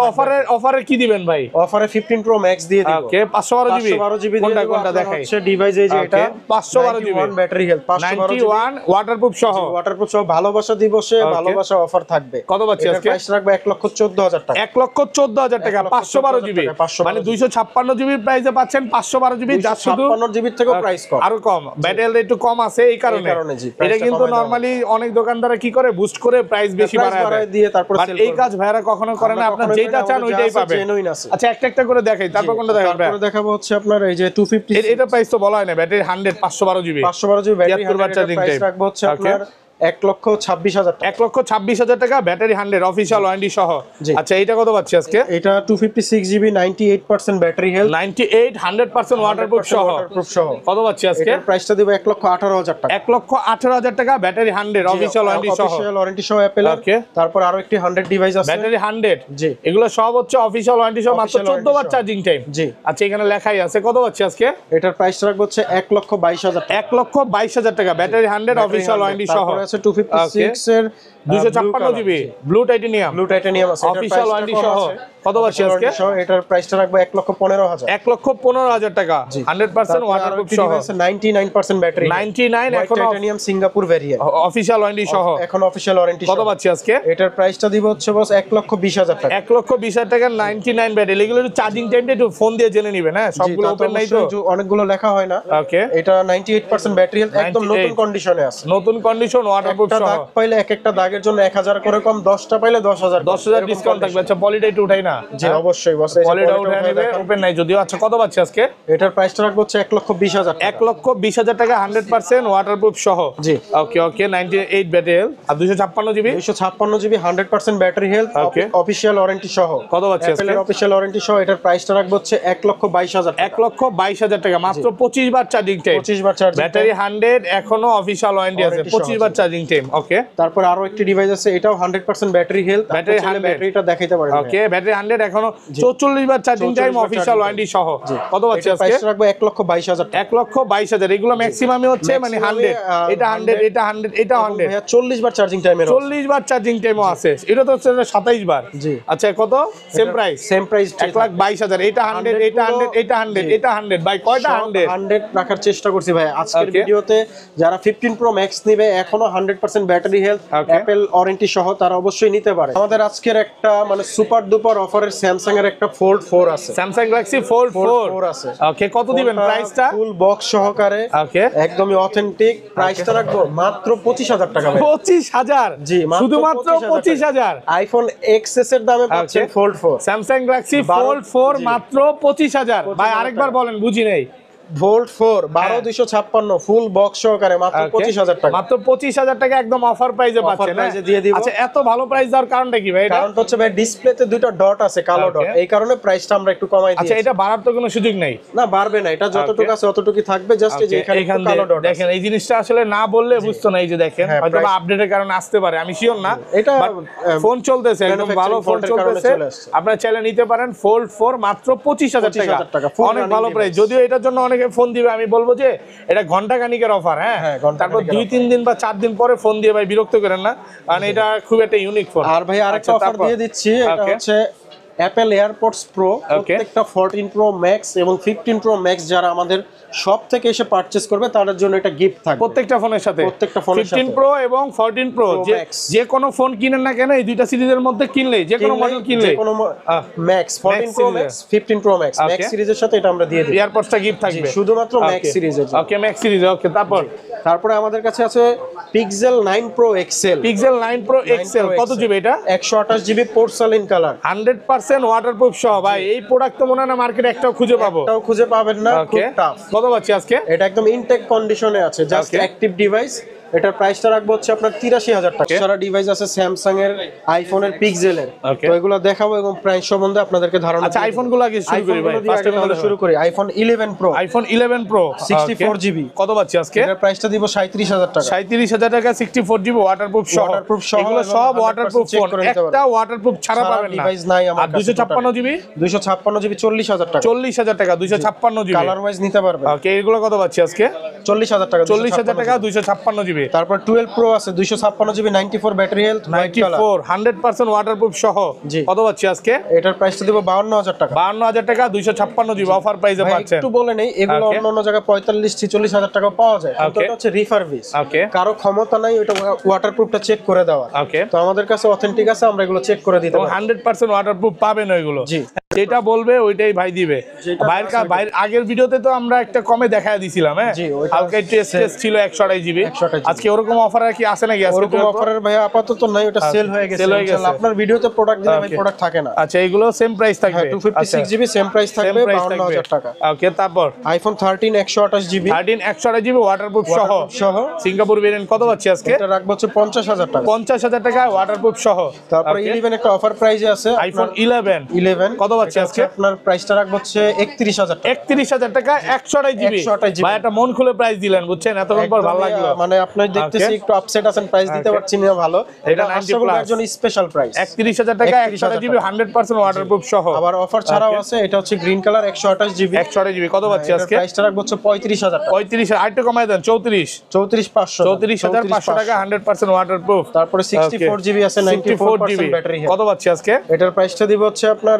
অফারে কি দিবেন ভাই? অফারে 15 প্রো ম্যাক্স দিয়ে দিব। ওকে, 512 জিবি। 512 জিবি কোনটা কোনটা দেখাই? হচ্ছে ডিভাইস এই যে এটা 512 জিবি ব্যাটারি হেলথ, 91 ওয়াটারপ্রুফ সহ। ওয়াটারপ্রুফ সহ ভালোবাসা দিবসে ভালোবাসা অফার থাকবে। কত পাচ্ছি আজকে? প্রাইস রাখবে 1,14,000 টাকা। 1,14,000 টাকা। 512 জিবি মানে 256 জিবির প্রাইসে পাচ্ছেন 512 জিবি, যা শুধু 56 জিবির থেকেও প্রাইস কম, আরো কম। ব্যাটারি একটু কম আছে এই কারণে। এটা কিন্তু নরমালি অনেক দোকানদাররা কি করে, বুস্ট করে প্রাইস বেশি বাড়ায় দিয়ে তারপর সেল করে। এই কাজ ভাইরা কখনো করে না। আপনারা যেটা চান ওইটাই পাবেন। আচ্ছা, একটা একটা করে দেখাই, তারপর কোনটা দেখাবেন? তারপর দেখাবো হচ্ছে আপনার এই যে 250। এটা প্রাইস তো বলা হয় না, ব্যাটারি 100 512 জিবি। 512 জিবি ব্যাটারি 73 বার চার্জিং টাইম রাখবো হচ্ছে আপনার 1,26,000 টাকা। 1,26,000 টাকা, ব্যাটারি 100 অফিশিয়াল ওয়ারেন্টি সহ। আচ্ছা, এটা কত পাচ্ছি আজকে? এটা 256 জিবি 98% ব্যাটারি হেলথ, 98 100% ওয়াটারপ্রুফ সহ। কত পাচ্ছি আজকে? এর প্রাইসটা দিব 1,18,000 টাকা। 1,18,000 টাকা, ব্যাটারি 100 অফিশিয়াল ওয়ারেন্টি সহ। অফিশিয়াল ওয়ারেন্টি সহ অ্যাপল। তারপর আরো একটি 100 ডিভাইস আছে, ব্যাটারি 100। জি, এগুলো সব হচ্ছে অফিশিয়াল ওয়ারেন্টি সহ, মাত্র 14 বার চার্জিং টাইম। জি, আচ্ছা, এখানে লেখাই আছে। কত পাচ্ছি আজকে? এটার প্রাইস রাখবো হচ্ছে 1,22,000 টাকা। 1,22,000 টাকা, ব্যাটারি 100 অফিশিয়াল ওয়ারেন্টি সহ। তারপর আছে 256 এর 256 জিবি ব্লু টাইটানিয়াম আছে, অফিশিয়াল ওয়ারেন্টি সহ। কত পাচ্ছি আজকে? এটার প্রাইসটা রাখবো 1,15,000। 1,15,000 টাকা, 100% ওয়াটারপ্রুফ সহ, 99% ব্যাটারি, 99 এখন titanium Singapore variant, official warranty সহ। এখন অফিশিয়াল ওয়ারেন্টি। কত পাচ্ছি আজকে? এটার প্রাইসটা দিব হচ্ছে বস 1,20,000 টাকা। 1,20,000 টাকা, 99 ব্যাটারি। এগুলো একটু চার্জিং টাইমটা একটু ফোন দিয়ে জেনে নিবেন। হ্যাঁ, সবগুলো ওপেন নাই তো, অনেকগুলো লেখা হয় না। ওকে, এটা 98% ব্যাটারি হেলথ, একদম নতুন কন্ডিশনে আছে। নতুন কন্ডিশন, ওয়াটারপ্রুফ সহ। দাগ পাইলে এক একটা দাগের জন্য 1000 করে কম, 10টা পাইলে 10,000 ডিসকাউন্ট থাকবে। আচ্ছা, পলিটা একটু উঠাই না? জি, অবশ্যই বস, পলিটা উঠাই নেবে, ওপেন নাই যদিও। আচ্ছা, কত পাচ্ছি আজকে? এটার প্রাইসটা রাখবো হচ্ছে 1,20,000 টাকা। 1,20,000 টাকা, 100% ওয়াটারপ্রুফ সহ। জি, ওকে ওকে, 98 ব্যাটারি আর 256 GB, 256 GB 100% battery health, official warranty সহ। কত পাচ্ছি আজকে? অফিশিয়াল ওয়ারেন্টি সহ। এটার প্রাইসটা রাখবো হচ্ছে 1,22,000 টাকা। 1,22,000 টাকা, মাত্র 25 বার চার্জিং টাইম, 25 বার চার্জিং, ব্যাটারি 100, এখনো অফিশিয়াল ওয়ারেন্টি আছে, 25 বার চার্জিং টাইম। ওকে, তারপর আরো একটি ডিভাইস আছে, এটাও 100% ব্যাটারি হেলথ। ব্যাটারি 100, ব্যাটারিটা দেখাইতে পারেন। ওকে, ব্যাটারি 100, এখনো 44 বার চার্জিং টাইম, অফিশিয়াল ওয়ারেন্টি সহ। কত পাচ্ছি আজকে? প্রাইস রাখবো 1,22,000 টাকা। 1,22,000। এগুলো ম্যাক্সিমামই হচ্ছে মানে 100, এটা 100, এটা 100, এটা 100। ভাইয়া 40 বার চার্জিং টাইমের 40 বার চার্জিং টাইমও আছে। এটা তো হচ্ছে 27 বার। জি। আচ্ছা, কত? Same price? Same price 1,22,000। এটা 100, এটা 100, এটা 100, এটা 100। ভাই কয়টা 100 রাখার চেষ্টা করছি ভাই আজকের ভিডিওতে। যারা 15 প্রো ম্যাক্স নিবে, এখনো 100% ব্যাটারি হেলথ, অ্যাপল ওয়ারেন্টি সহ, তারা অবশ্যই নিতে পারে। আমাদের আজকের একটা মানে সুপার ডুপার অফারের স্যামসাং এর একটা ফোল্ড 4 আছে, স্যামসাং গ্যালাক্সি ফোল্ড 4 আছে। ওকে, কত দিবেন প্রাইসটা? ফুল বক্স সহকারে, ওকে, একদমই অথেন্টিক। প্রাইসটা রাখবো মাত্র 25,000 টাকা। 25,000? জি, শুধুমাত্র 25,000। আইফোন এক্সএস এর দামে পাচ্ছেন ফোল্ড 4। স্যামসাং গ্যালাক্সি ফোল্ড 4 মাত্র 25,000। ভাই আরেকবার বলেন, বুঝি নেই। ভোল্ট 4 12256 ফুল বক্স সহকারে মাত্র 25,000 টাকা। মাত্র 25,000 টাকা একদম অফার প্রাইসে পাচ্ছেন। প্রাইসে দিয়ে দিব। আচ্ছা, এত ভালো প্রাইস দেওয়ার কারণটা কি ভাই? এটা কারণ হচ্ছে ভাই ডিসপ্লেতে দুটো ডট আছে, কালো ডট, এই কারণে প্রাইসটা আমরা একটু কমাই দিয়েছি। আচ্ছা, এটা বাড়ার তো কোনো সুযোগ নেই? না, বাড়বে না, এটা যতটুকু আছে ততটুকুই থাকবে। জাস্ট এই যে এখানে একটু কালো ডট দেখেন, এই জিনিসটা আসলে না বললে বুঝতো না। এই যে দেখেন, হয়তো আপডেটের কারণে আসতে পারে, আমি শিওর না। এটা ফোন চলতেছে, একদম ভালো ফোন চলতেছে। আপনারা চাইলে নিতে পারেন ফোল্ড 4 মাত্র 25,000 টাকা। অনেক ভালো প্রাইস। যদিও এটার জন্য অনেকে ফোন দিবে, আমি বলবো যে এটা ঘন্টা খানিকের অফার। হ্যাঁ, তারপর 2-3 দিন বা 4 দিন পরে ফোন দিয়ে ভাই বিরক্ত করেন না, কারণ এটা খুব একটা ইউনিক ফোন। আর ভাই আরেকটা অফার দিয়ে দিচ্ছি, এটা হচ্ছে অ্যাপল এয়ারপডস প্রো। প্রত্যেকটা 14 প্রো ম্যাক্স এবং 15 প্রো ম্যাক্স যারা আমাদের সব থেকে এসে পারচেজ করবে, তাদের জন্য এটা গিফট থাকবে প্রত্যেকটা ফোনের সাথে। প্রত্যেকটা ফোনের সাথে 15 প্রো এবং 14 প্রো যে কোনো ফোন কিনেন না কেন, এই দুইটা সিরিজের মধ্যে কিনলে, যে কোনো মডেল কিনলে, যে কোনো max 14 pro max 15 pro max max সিরিজের সাথে এটা আমরা দিয়ে দিই। এয়ারপডসটা গিফট থাকবে শুধুমাত্র ম্যাক্স সিরিজের। ওকে, ম্যাক্স সিরিজ। ওকে, তারপরে আমাদের কাছে আছে pixel 9 pro XL. Pixel 9 pro XL কত জিবি এটা? 128 জিবি পোর্সেলিন কালার, 100% ওয়াটারপ্রুফ সহ। ভাই এই প্রোডাক্ট তো মনে হয় না মার্কেটে একটাও খুঁজে পাবো, একটাও খুঁজে পাবেন না, খুব টাফ। কত পাচ্ছি আজকে? এটা একদম ইনটেক কন্ডিশনে আছে, জাস্ট অ্যাক্টিভ ডিভাইস। এটার প্রাইসটা রাখবো হচ্ছে আপনার 83,000 টাকা। সারা ডিভাইস আছে স্যামসাং এর, আইফোনের, পিক্সেলের। তো এগুলো দেখাবো এবং প্রাইস সম্বন্ধে আপনাদেরকে ধারণা। আচ্ছা, আইফোন গুলো আগে শুরু করি ভাই। ফার্স্ট টাইম শুরু করি iPhone 11 pro. IPhone 11 pro 64 GB কত পাচ্ছি আজকে? এটার প্রাইসটা দিব 37,000 টাকা। 37,000 টাকা, 64 জিবি ওয়াটারপ্রুফ সহ। এগুলো সব ওয়াটারপ্রুফ ফোন, একটা ওয়াটারপ্রুফ ছাড়া পাবেন না। ডিভাইস নাই আমার কাছে। 256 জিবি 256 জিবি 40,000 টাকা। 40,000 টাকা 256 জিবি কালার ওয়াইজ নিতে পারবেন। ওকে, এগুলো কত পাচ্ছি আজকে? 40,000 টাকা। 40,000 টাকা 256 জিবি। তারপর 12 প্রো আছে 256 জিবি 94 ব্যাটারি হেলথ, 94 100% ওয়াটারপ্রুফ সহ। কত পাচ্ছি আজকে? এটার প্রাইসটা দিব 52,000 টাকা। 52,000 টাকা 256 জিবি অফার প্রাইসে পাচ্ছেন। একটু বলে নেই, এগুলো অন্য জায়গায় 45-46,000 টাকা পাওয়া যায়, কিন্তু এটা হচ্ছে রিফারবিশ। কারো ক্ষমতা নাই ওটা ওয়াটারপ্রুফটা চেক করে দেওয়ার। তো আমাদের কাছে অথেন্টিক আছে, আমরা এগুলো চেক করে দিতে পারি। 100% ওয়াটারপ্রুফ পাবেন ওইগুলো। জি, যেটা বলবে ওইটাই ভাই দিবে। বাইরের আগের ভিডিওতে তো আমরা একটা কমে দেখায় দিছিলাম। হ্যাঁ, হালকা টেস্ট ছিল 128 জিবি। আজকে ওরকম অফার কি আছে নাকি? ওরকম অফারের ভাই আপাতত নাই, ওটা সেল হয়ে গেছে। ইনশাআল্লাহ আপনার ভিডিওতে প্রোডাক্ট দিলে ভাই প্রোডাক্ট থাকে না। আচ্ছা, এগুলো সেম প্রাইস থাকবে। 256 জিবি সেম প্রাইস থাকবে 52,000 টাকা। ওকে, তারপর আইফোন 13 128 জিবি 128 জিবি ওয়াটারপ্রুফ সহ সিঙ্গাপুর ভেরিয়েন্ট কত পাচ্ছি আজকে? এটা রাখবো হচ্ছে 50,000 টাকা। 50,000 টাকা ওয়াটারপ্রুফ সহ। তারপর 11 একটা অফার প্রাইসে আছে, আইফোন 11 কত পাচ্ছি আজকে? আপনার প্রাইসটা রাখবো হচ্ছে 31,000 টাকা। 31,000 টাকা 128 জিবি। ভাই একটা মন খুলে প্রাইস দিলেন, বুঝছেন? এতক্ষণ পর ভালো লাগলো। মানে আপনি দেখতেছি একটু আপসেট আছেন, প্রাইস দিতে পারছি না ভালো। এটা 90 প্লাস এর জন্য স্পেশাল প্রাইস 31,000 টাকা 128 জিবি 100% ওয়াটারপ্রুফ সহ। আবার অফার ছাড়াও আছে, এটা হচ্ছে গ্রিন কালার 128 জিবি। 128 জিবি কত পাচ্ছি আজকে? প্রাইসটা রাখবো হচ্ছে 35,000 টাকা। 35,000 আরেকটু কমায় দেন, 34,500 34,500 টাকা 100% ওয়াটারপ্রুফ। তারপরে 64 জিবি আছে 94% ব্যাটারি। কত পাচ্ছি আজকে? এটার প্রাইসটা দিব হচ্ছে আপনার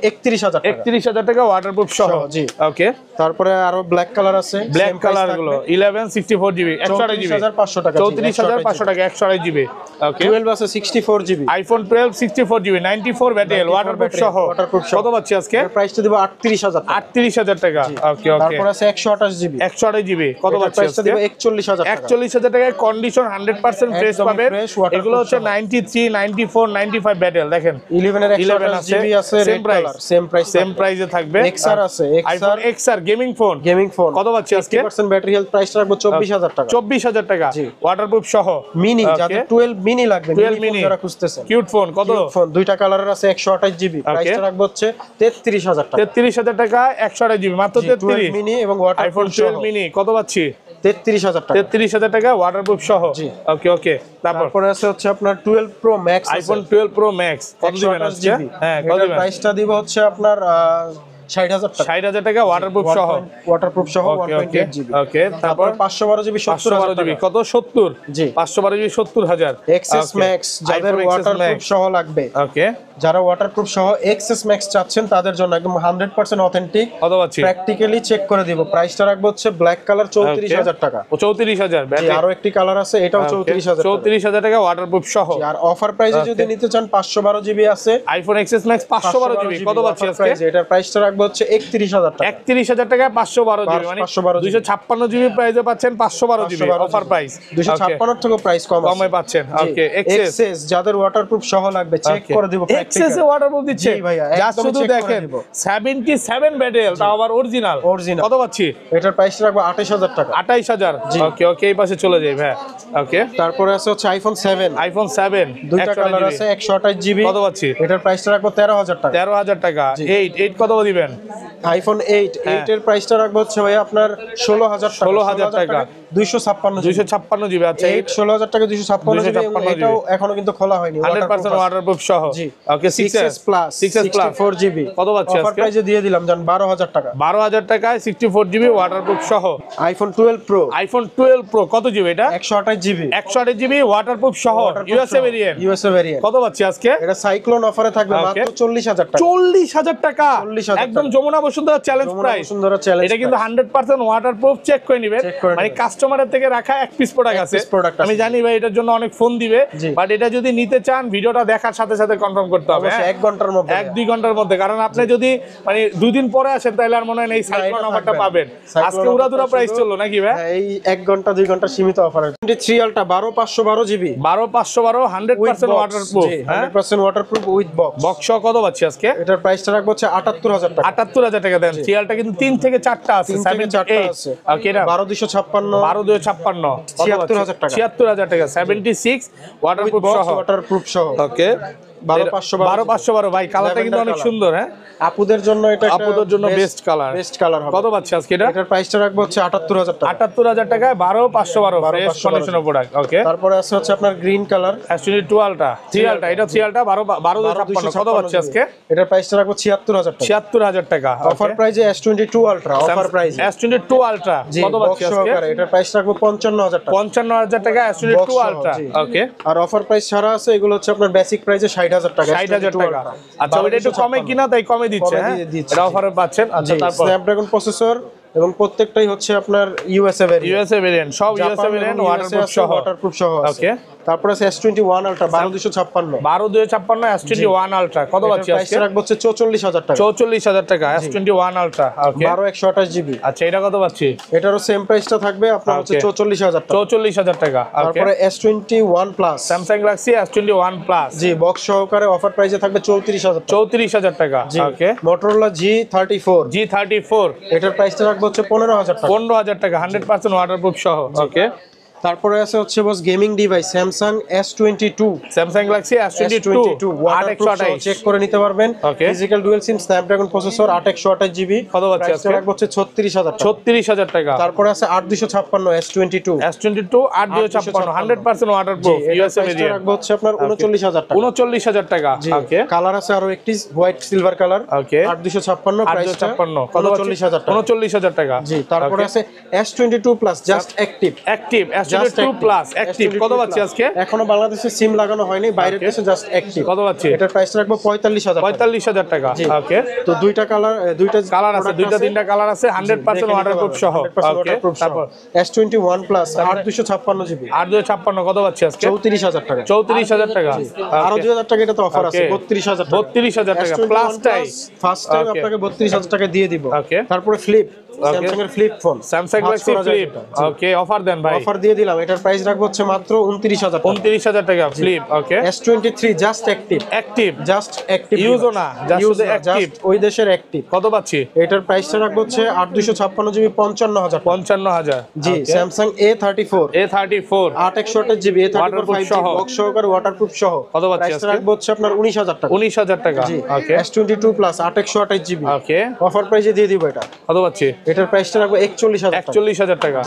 31,000 টাকা ওয়াটারপ্রুফ সহ। জি, ওকে। তারপরে আরো ব্ল্যাক কালার আছে, ব্ল্যাক কালার গুলো 11 64 জিবি 128 জিবি 34,500 টাকা। 34,500 টাকা 128 জিবি। ওকে, 12 আছে 64 GB iPhone 12 64 GB 94 battery waterproof সহ। কত পাচ্ছি আজকে? প্রাইসটা দিব 38,000 টাকা। 38,000 টাকা। ওকে, ওকে। তারপর আছে 128 জিবি 128 জিবি কত পাচ্ছি প্রাইসটা আজকে? দিব 41,000 টাকা। 41,000 টাকায় কন্ডিশন 100% ফ্রেশ পাবেন। এগুলো হচ্ছে 93 94 95 ব্যাটারি। দেখেন 11 এর 128 জিবি আছে, সেম প্রাইস সেম প্রাইসে থাকবে। XR আছে, আইফোন XR গেমিং ফোন কত পাচ্ছি আজকে? 50% ব্যাটারি হেলথ, প্রাইস রাখবো 24,000 টাকা। 24,000 টাকা ওয়াটারপ্রুফ সহ। মিনি যাদের 12 মিনি লাগবে, 12 মিনি যারা খুঁজতেছেন, কিউট ফোন কত? ফোন দুইটা কালারের আছে 128 জিবি, প্রাইসটা রাখবো হচ্ছে 33,000 টাকা। 33,000 টাকা 128 জিবি মাত্র 33 মিনি এবং আইফোন 12 মিনি কত পাচ্ছি? 33,000 টাকা। 33,000 টাকা ওয়াটারপ্রুফ সহ। জি। ওকে ওকে। তারপরে আছে হচ্ছে আপনার 12 pro max, iPhone 12 pro max কত দিবেন আজকে? হ্যাঁ কত দিবেন? প্রাইসটা দিব হচ্ছে আপনার 60,000 টাকা। 60,000 টাকা ওয়াটারপ্রুফ সহ। ওয়াটারপ্রুফ সহ 128 জিবি। ওকে। তারপর 512 জিবি 512 জিবি কত? 70। জি। 512 জিবি 70,000। এক্সএস ম্যাক্স যাদের ওয়াটারপ্রুফ সহ লাগবে, ওকে, যারা ওয়াটারপ্রুফ সহ এক্সএস ম্যাক্স চাচ্ছেন তাদের জন্য একদম 100% অথেন্টিক, কত পাচ্ছি? প্র্যাকটিক্যালি চেক করে দিব। প্রাইসটা রাখবো হচ্ছে ব্ল্যাক কালার 34,000 টাকা। ও 34,000 জি, ব্যাটারি। আরো একটি কালার আছে, এটাও 34,000 টাকা। 34,000 টাকা ওয়াটারপ্রুফ সহ। আর অফার প্রাইসে যদি নিতে চান 512 জিবি আছে আইফোন এক্সএস ম্যাক্স 512 জিবি কত পাচ্ছি আজকে? এটার প্রাইসটা রাখবো হচ্ছে 31,000 টাকা। 31,000 টাকা 512 জিবি, মানে 256 জিবি প্রাইসে পাচ্ছেন 512 জিবি অফার প্রাইস। 256 থেকে প্রাইস কমে পাচ্ছেন। ওকে। এক্সএস যাদের ওয়াটারপ্রুফ সহ লাগবে চেক করে দিব। এক্সএস এ ওয়াটারপ্রুফ দিচ্ছে ভাইয়া, জাস্ট শুধু দেখেন 77 ব্যাটেল, তাও আবার অরিজিনাল। কত পাচ্ছি? এটার প্রাইস রাখবো 28,000 টাকা। 28,000। ওকে ওকে, এই পাশে চলে যাই ভাই। ওকে। তারপরে আছে হচ্ছে আইফোন 7। আইফোন 7 দুইটা কালার আছে, 128 জিবি। কত পাচ্ছি? এটার প্রাইসটা রাখবো 13,000 টাকা। 13,000 টাকা। 8 কত দিবেন? আইফোন 8 এর প্রাইসটা রাখবো হচ্ছে ভাই আপনার 16,000 টাকা। 16,000 টাকা 256 জিবি। আচ্ছা 16,000 টাকা 256 জিবি। এটাও এখনো কিন্তু খোলা হয়নি, 100% ওয়াটারপ্রুফ সহ। ওকে। 6s প্লাস 64 জিবি কত পাচ্ছি অফার আজকে? প্রাইসে দিয়ে দিলাম জান 12,000 টাকা। 12,000 টাকায় 64 জিবি ওয়াটারপ্রুফ সহ। IPhone 12 pro. আইফোন 12 প্রো কত জিবি এটা? 128 জিবি। 128 জিবি ওয়াটারপ্রুফ সহ, ইউএসএ ভেরিয়েন্ট। ইউএসএ ভেরিয়েন্ট কত পাচ্ছি আজকে? এটা সাইক্লোন অফারে থাকবে মাত্র 40,000 টাকা। 40,000 টাকা 40,000 একদম যমুনা বসুন্ধরা চ্যালেঞ্জ প্রাইস। সুন্দর চ্যালেঞ্জ। এটা কিন্তু 100% ওয়াটারপ্রুফ, চেক করে নেবেন। মানে কাস্টমারের থেকে রাখা এক পিস প্রোডাক্ট আছে। আমি জানি ভাই এটার জন্য অনেক ফোন দিবে, বাট এটা যদি নিতে চান ভিডিওটা দেখার সাথে সাথে কনফার্ম করতে হবে। 1 ঘন্টার মধ্যে, 1-2 ঘন্টার মধ্যে, কারণ আপনি যদি মানে 2 দিন পরে আসেন তাহলে আর মনে হয় এই সাইক্লোন অফারটা পাবেন। আজকে উড়াদুরা প্রাইস চললো নাকি ভাই? এই 1 ঘন্টা 2 ঘন্টা সীমিত অফার। 23 আলটা 12512 GB. 12512 100% waterproof. 100% waterproof with box. Box সহ কত পাচ্ছি আজকে? এটার প্রাইসটা রাখবো হচ্ছে 78,000 টাকা। 78,000 টাকা দেন। সিরিয়ালটা কিন্তু 3 থেকে 4টা আছে, 7-8 আছে। ওকে, এটা 12256 12256 76,000 টাকা। 76,000 টাকা 76 ওয়াটারপ্রুফ সহ। ওয়াটারপ্রুফ সহ। ওকে। 12512 ভাই, কালারটা কিন্তু অনেক সুন্দর। হ্যাঁ, আপুদের জন্য এটা আপুদের জন্য বেস্ট কালার। বেস্ট কালার হবে। কত পাচ্ছি আজকে এটা? এটার প্রাইসটা রাখবো হচ্ছে 78,000 টাকা। 78,000 টাকায় 12512 ফ্রেশ কন্ডিশনের প্রোডাক্ট। ওকে। তারপরে আছে হচ্ছে আপনার গ্রিন কালার S22 আলটা 3 আলটা, এটা 3 আলটা 12256 কত পাচ্ছি আজকে? এটার প্রাইসটা রাখবো 76,000 টাকা। 76,000 টাকা অফার প্রাইসে S22 ultra offer price. S22 ultra কত পাচ্ছি আজকে? এটার প্রাইস রাখবো 55,000 টাকা। 55,000 টাকা S22 আলট্রা। ওকে। আর অফার প্রাইস ছাড়া আছে, এগুলো হচ্ছে আপনার বেসিক প্রাইসে 60,000 টাকা। 60,000 টাকা। আচ্ছা, ওটা একটু কমে কিনা তাই কমে দিচ্ছে। হ্যাঁ, এটা অফারে পাচ্ছেন। আচ্ছা, তারপর স্ন্যাপড্রাগন প্রসেসর এবং প্রত্যেকটাই হচ্ছে আপনার ইউএসএ ভেরিয়েন্ট, সব ইউএসএ ভেরিয়েন্ট ওয়াটারপ্রুফ সহ। ওকে। তারপর আছে S21 আলট্রা 12256 12256 S21 আলট্রা কত পাচ্ছি আজকে? প্রাইস রাখবো হচ্ছে 44,000 টাকা। 44,000 টাকা S21 আলট্রা। ওকে। 12128 জিবি। আচ্ছা, এটা কত পাচ্ছি? এটারও সেম প্রাইসটা থাকবে আপনার হচ্ছে 44,000 টাকা। 44,000 টাকা। তারপরে S21 plus, Samsung Galaxy S21 plus. জি, বক্স সহকারে অফার প্রাইসে থাকবে 34,000 টাকা। 34,000 টাকা। ওকে। মোটরোলা G34 এটার প্রাইসটা রাখবো হচ্ছে 15,000 টাকা। 15,000 টাকা 100% ওয়াটারপ্রুফ সহ। ওকে। তারপরে আছে হচ্ছে boss gaming device Samsung S22, Samsung Galaxy S22 828 check করে নিতে পারবেন। Physical dual SIM Snapdragon processor 8128 GB. কত পাচ্ছি আজকে? রাখবো হচ্ছে 36,000 টাকা। 36,000 টাকা। তারপরে আছে 8256 S22 8256 100% ওয়াটারপ্রুফ ইউএসএ ভেরিয়েন্ট রাখবো হচ্ছে আপনার 39,000 টাকা। 39,000 টাকা। ওকে। কালার আছে আরো একটি হোয়াইট সিলভার কালার। ওকে। 8256 প্রাইসটা 39,000 টাকা। 39,000 টাকা। জি। তারপরে আছে S22 plus just active S22 plus active কত পাচ্ছি আজকে? এখনো বাংলাদেশে সিম লাগানো হয়নি, বাইরের দেশে জাস্ট অ্যাক্টিভ। কত পাচ্ছি? এটার প্রাইস রাখবো 45,000 টাকা। ওকে। তো দুইটা কালার আছে, দুইটা তিনটা কালার আছে 100% ওয়াটারপ্রুফ সহ। ওকে। তারপর S21 প্লাস 8256 জিবি 8256 কত পাচ্ছি আজকে? 34,000 টাকা। 34,000 টাকা। আরো 2,000 টাকা এটা তো অফার আছে 32,000 টাকা। 32,000 টাকা প্লাস টাই ফার্স্ট টাইম আপনাকে 32,000 টাকা দিয়ে দিব। ওকে। তারপরে ফ্লিপ স্যামসাং এর flip phone, Samsung Galaxy flip. Okay, offer দেন ভাই। অফার দিয়ে দিলাম, এটার প্রাইস রাখবো হচ্ছে মাত্র 29,000 টাকা। 29,000 টাকা ফ্লিপ। ওকে। S23 জাস্ট অ্যাক্টিভ ইউজও না, জাস্ট অ্যাক্টিভ, ওই দেশের অ্যাক্টিভ। কত পাচ্ছি? এটার প্রাইসটা রাখবো হচ্ছে 8256 জিবি 55,000 জি। Samsung A34 8/128 GB A34 5G box সহকারে ওয়াটারপ্রুফ সহ কত পাচ্ছি আজকে? রাখবো হচ্ছে আপনার 19,000 টাকা। 19,000 টাকা। Okay. S22 plus 8/128 GB. Okay. Offer প্রাইসে দিয়ে দিব এটা। কত পাচ্ছি? এটার প্রাইসটা রাখবো 41,000 টাকা।